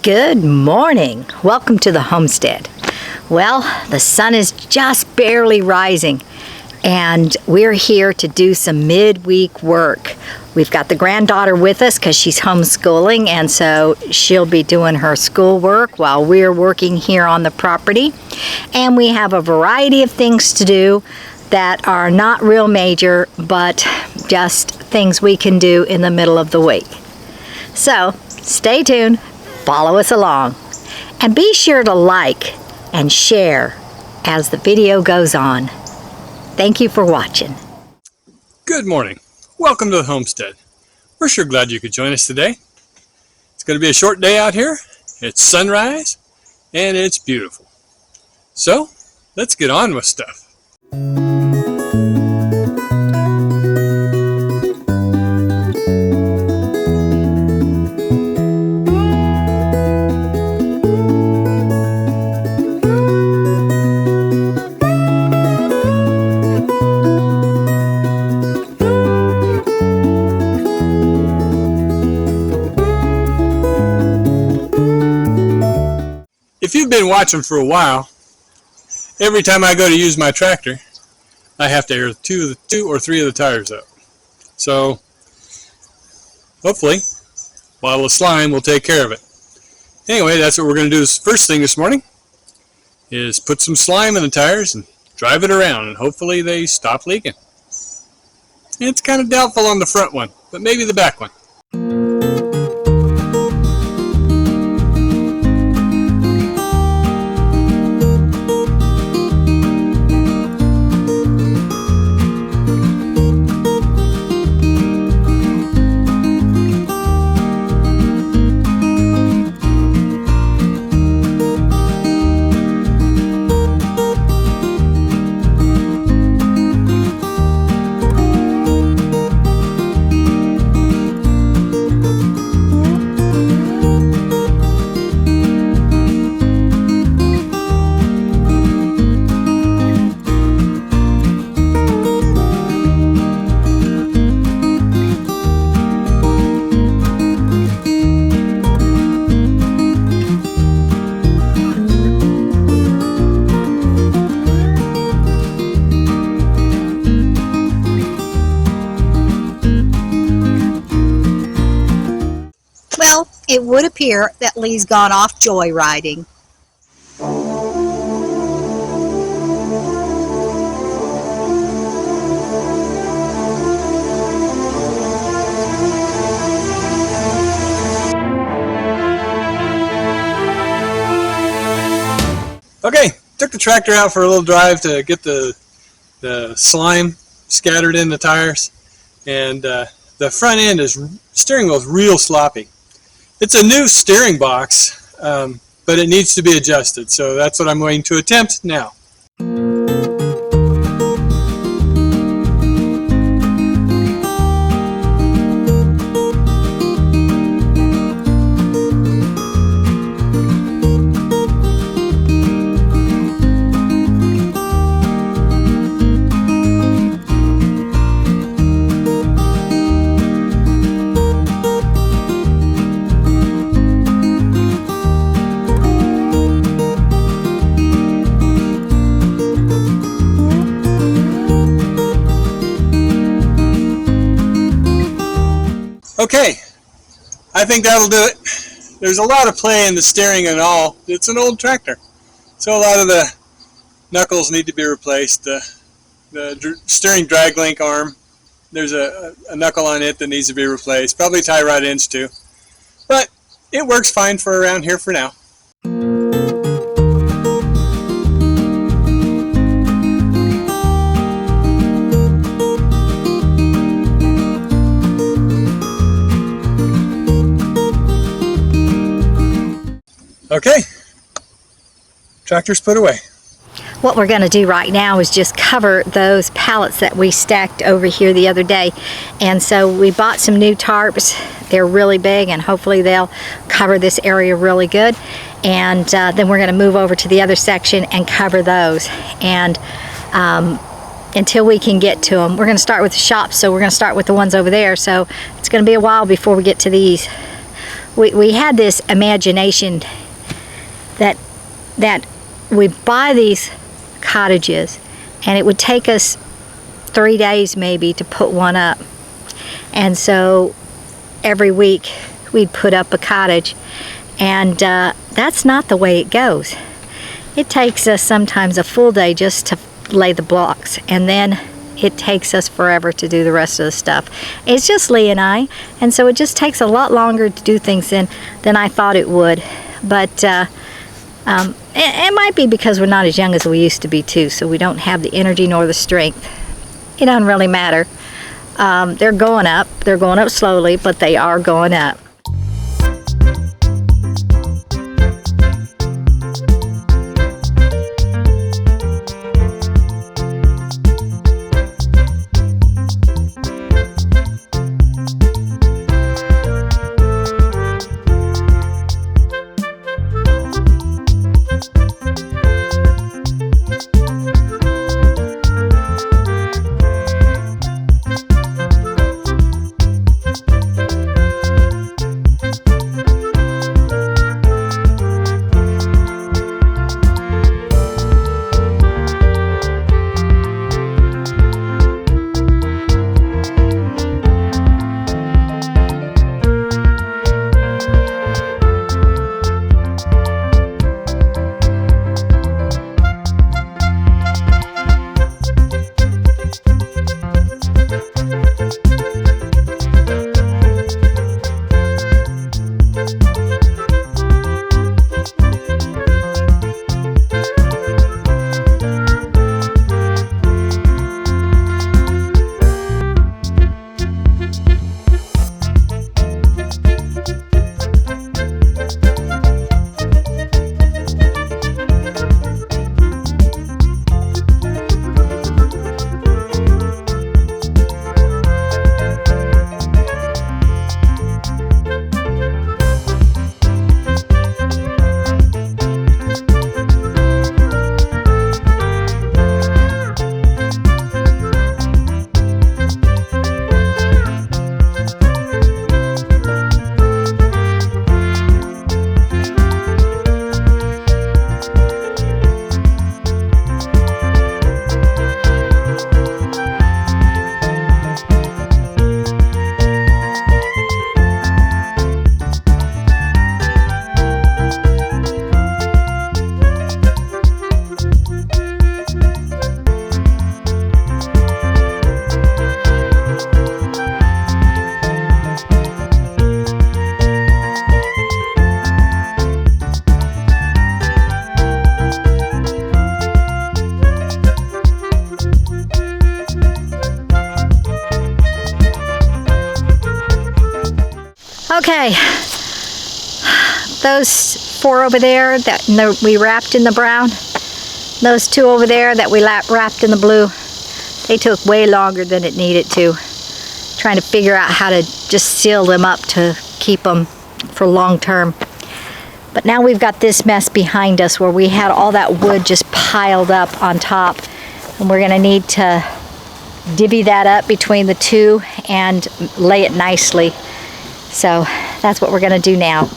Good morning. Welcome to the homestead. Well, the sun is just barely rising and we're here to do some midweek work. We've got the granddaughter with us because she's homeschooling, and so she'll be doing her schoolwork while we're working here on the property. And we have a variety of things to do that are not real major, but just things we can do in the middle of the week. So stay tuned. Follow us along, and be sure to like and share as the video goes on. Thank you for watching. Good morning. Welcome to the homestead. We're sure glad you could join us today. It's going to be a short day out here. It's sunrise and it's beautiful. So let's get on with stuff. If you've been watching for a while, every time I go to use my tractor, I have to air two or three of the tires up. So hopefully, a bottle of slime will take care of it. Anyway, that's what we're going to do this first thing this morning, is put some slime in the tires and drive it around, and hopefully they stop leaking. It's kind of doubtful on the front one, but maybe the back one. Well, it would appear that Lee's gone off joyriding. Okay, took the tractor out for a little drive to get the slime scattered in the tires, and the front end steering wheel is real sloppy. It's a new steering box, but it needs to be adjusted, so that's what I'm going to attempt now. Okay, I think that'll do it. There's a lot of play in the steering and all. It's an old tractor, so a lot of the knuckles need to be replaced. The steering drag link arm, there's a knuckle on it that needs to be replaced. Probably tie rod ends too. But it works fine for around here for now. Okay, tractor's put away. What we're going to do right now is just cover those pallets that we stacked over here the other day. And so we bought some new tarps. They're really big, and hopefully they'll cover this area really good. And then we're going to move over to the other section and cover those. And until we can get to them, we're going to start with the shops, so we're going to start with the ones over there. So it's going to be a while before we get to these. we had this imagination that we buy these cottages, and it would take us 3 days maybe to put one up. And so every week we'd put up a cottage, and that's not the way it goes. It takes us sometimes a full day just to lay the blocks, and then it takes us forever to do the rest of the stuff. It's just Lee and I, and so it just takes a lot longer to do things than I thought it would. But it might be because we're not as young as we used to be too, so we don't have the energy nor the strength. It doesn't really matter. They're going up slowly, but they are going up. Okay, those 4 over there that we wrapped in the brown, those 2 over there that we wrapped in the blue, they took way longer than it needed to, trying to figure out how to just seal them up to keep them for long term. But now we've got this mess behind us where we had all that wood just piled up on top, and we're going to need to divvy that up between the 2 and lay it nicely. So that's what we're going to do now.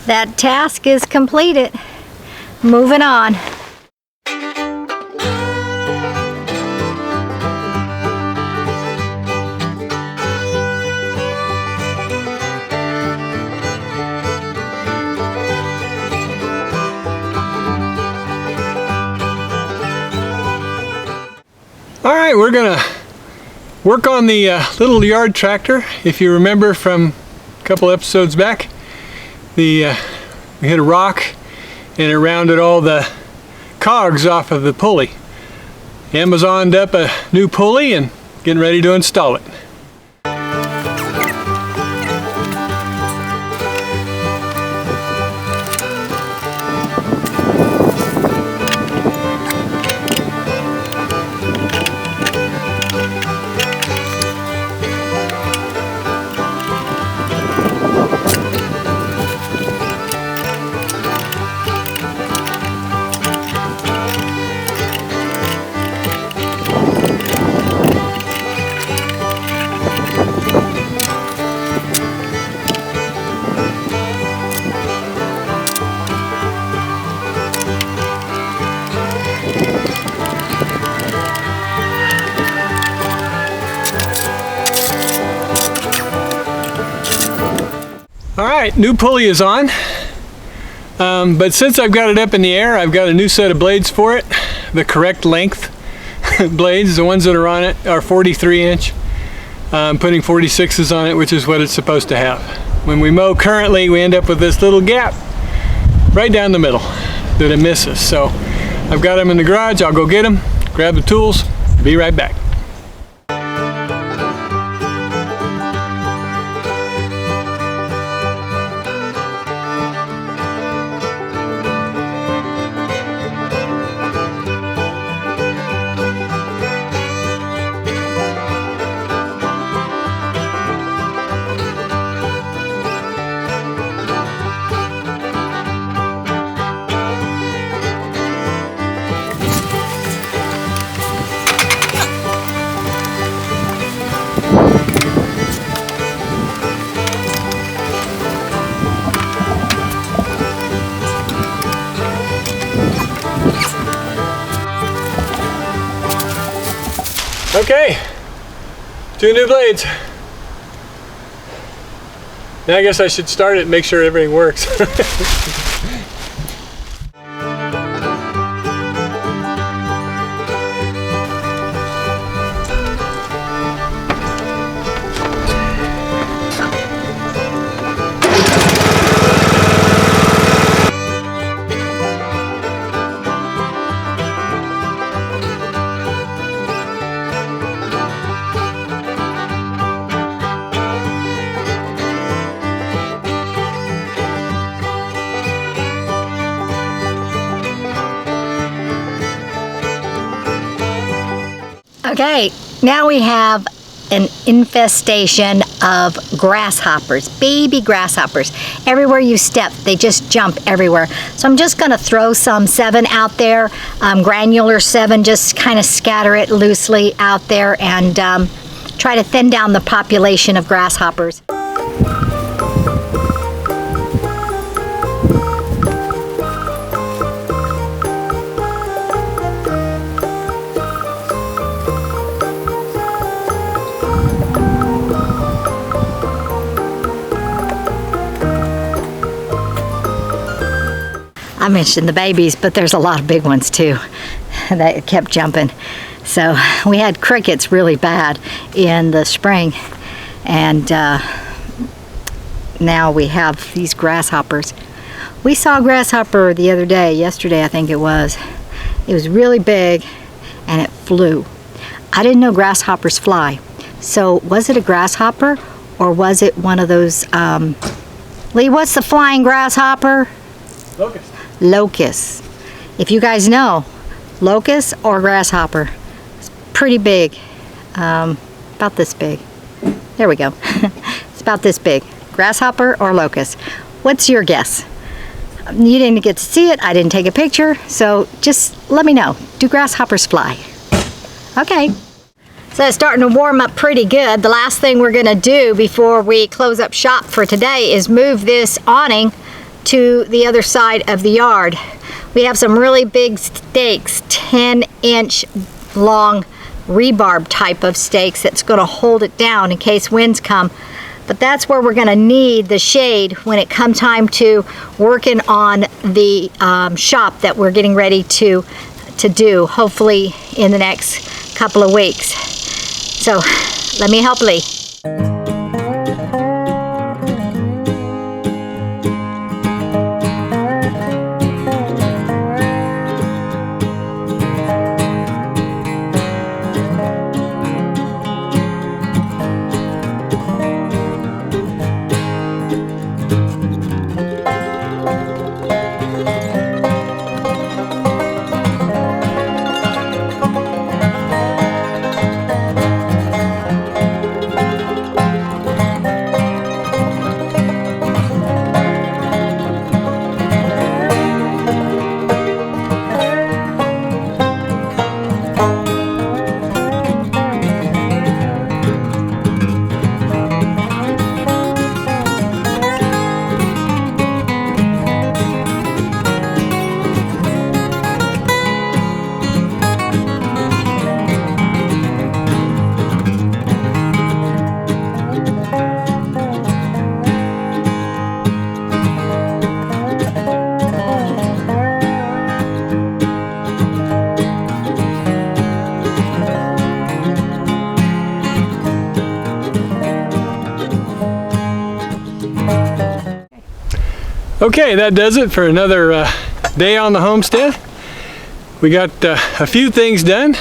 that task is completed. Moving on. All right, we're gonna work on the little yard tractor. If you remember from a couple episodes back, we hit a rock and it rounded all the cogs off of the pulley. Amazoned up a new pulley and getting ready to install it. Alright, new pulley is on, but since I've got it up in the air, I've got a new set of blades for it. The correct length blades, the ones that are on it, are 43 inch. I'm putting 46s on it, which is what it's supposed to have. When we mow currently, we end up with this little gap right down the middle that it misses. So I've got them in the garage. I'll go get them, grab the tools, be right back. Okay, 2 new blades. Now I guess I should start it and make sure everything works. Okay, now we have an infestation of grasshoppers, baby grasshoppers. Everywhere you step, they just jump everywhere. So I'm just gonna throw some 7 out there, granular 7, just kind of scatter it loosely out there and try to thin down the population of grasshoppers. I mentioned the babies, but there's a lot of big ones too that kept jumping. So we had crickets really bad in the spring, and now we have these grasshoppers. We saw a grasshopper the other day, yesterday I think it was. It was really big and it flew. I didn't know grasshoppers fly. So was it a grasshopper or was it one of those, Lee, what's the flying grasshopper? Locust. Locust. If you guys know, locust or grasshopper, it's pretty big, about this big. There we go. It's about this big. Grasshopper or locust. What's your guess? You didn't get to see it. I didn't take a picture, so just let me know. Do grasshoppers fly? Okay. So it's starting to warm up pretty good. The last thing we're gonna do before we close up shop for today is move this awning to the other side of the yard. We have some really big stakes, 10-inch long rebarb type of stakes that's going to hold it down in case winds come. But that's where we're going to need the shade when it comes time to working on the shop that we're getting ready to do, hopefully in the next couple of weeks. So let me help Lee. Okay, that does it for another day on the homestead. We got a few things done.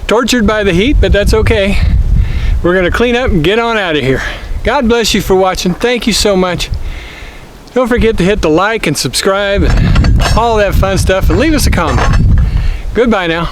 Tortured by the heat, but that's okay. We're gonna clean up and get on out of here. God bless you for watching. Thank you so much. Don't forget to hit the like and subscribe and all that fun stuff, and leave us a comment. Goodbye now.